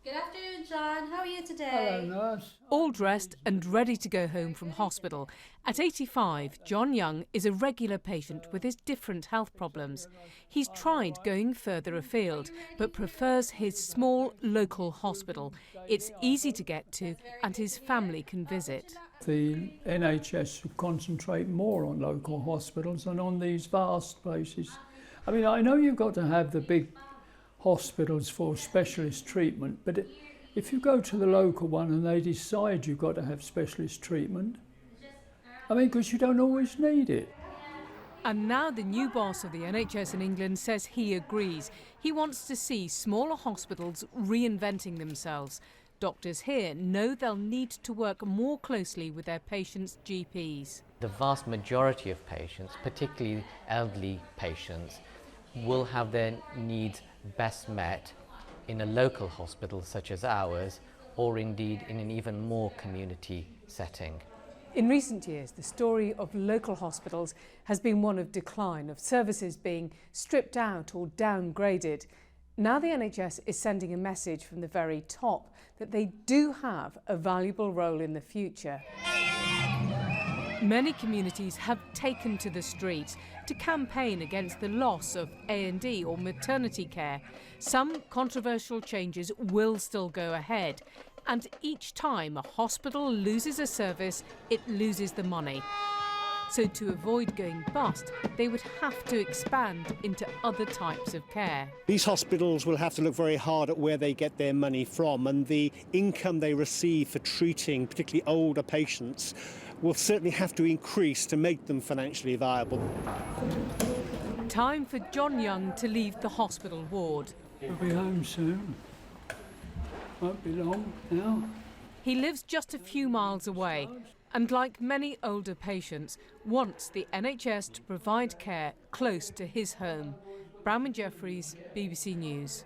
Good afternoon, John. How are you today? Hello, nurse. All dressed and ready to go home from hospital. At 85, John Young is a regular patient with his different health problems. He's tried going further afield, but prefers his small local hospital. It's easy to get to and his family can visit. The NHS should concentrate more on local hospitals and on these vast places. I mean, I know you've got to have the big hospitals for specialist treatment, but if you go to the local one and they decide you've got to have specialist treatment, I mean, because you don't always need it. And now the new boss of the NHS in England says he agrees. He wants to see smaller hospitals reinventing themselves. Doctors here know they'll need to work more closely with their patients' GPs. The vast majority of patients, particularly elderly patients, will have their needs best met in a local hospital such as ours, or indeed in an even more community setting. In recent years, the story of local hospitals has been one of decline, of services being stripped out or downgraded. Now the NHS is sending a message from the very top that they do have a valuable role in the future. Many communities have taken to the streets to campaign against the loss of A&E or maternity care. Some controversial changes will still go ahead, and each time a hospital loses a service, it loses the money. So to avoid going bust, they would have to expand into other types of care. These hospitals will have to look very hard at where they get their money from, and the income they receive for treating particularly older patients will certainly have to increase to make them financially viable. Time for John Young to leave the hospital ward. We'll be home soon. Won't be long now. He lives just a few miles away and, like many older patients, wants the NHS to provide care close to his home. Bramwyn Jeffries, BBC News.